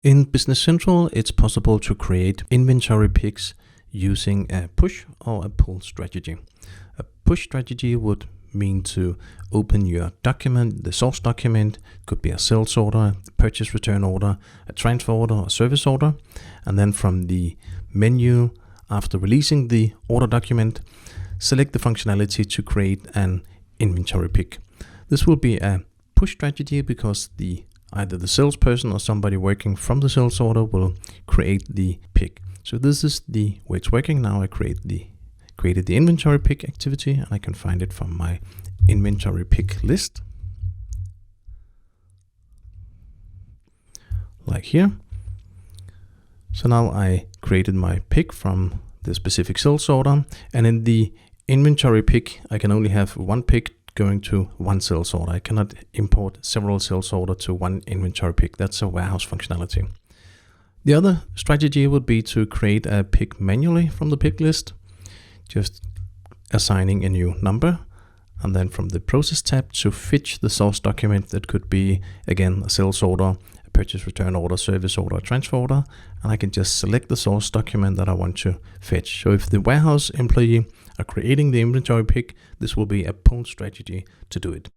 In Business Central, it's possible to create inventory picks using a push or a pull strategy. A push strategy would mean to open your document, the source document, could be a sales order, a purchase return order, a transfer order, or a service order, and then from the menu, after releasing the order document, select the functionality to create an inventory pick. This will be a push strategy because either the salesperson or somebody working from the sales order will create the pick. So this is the way it's working now. I created the inventory pick activity, and I can find it from my inventory pick list, like here. So now I created my pick from the specific sales order, and in the inventory pick, I can only have one pick going to one sales order. I cannot import several sales orders to one inventory pick. That's a warehouse functionality. The other strategy would be to create a pick manually from the pick list, just assigning a new number, and then from the process tab to fetch the source document. That could be, again, a sales order, a purchase return order, service order, transfer order, and I can just select the source document that I want to fetch. So if the warehouse employee are creating the inventory pick, this will be a pull strategy to do it.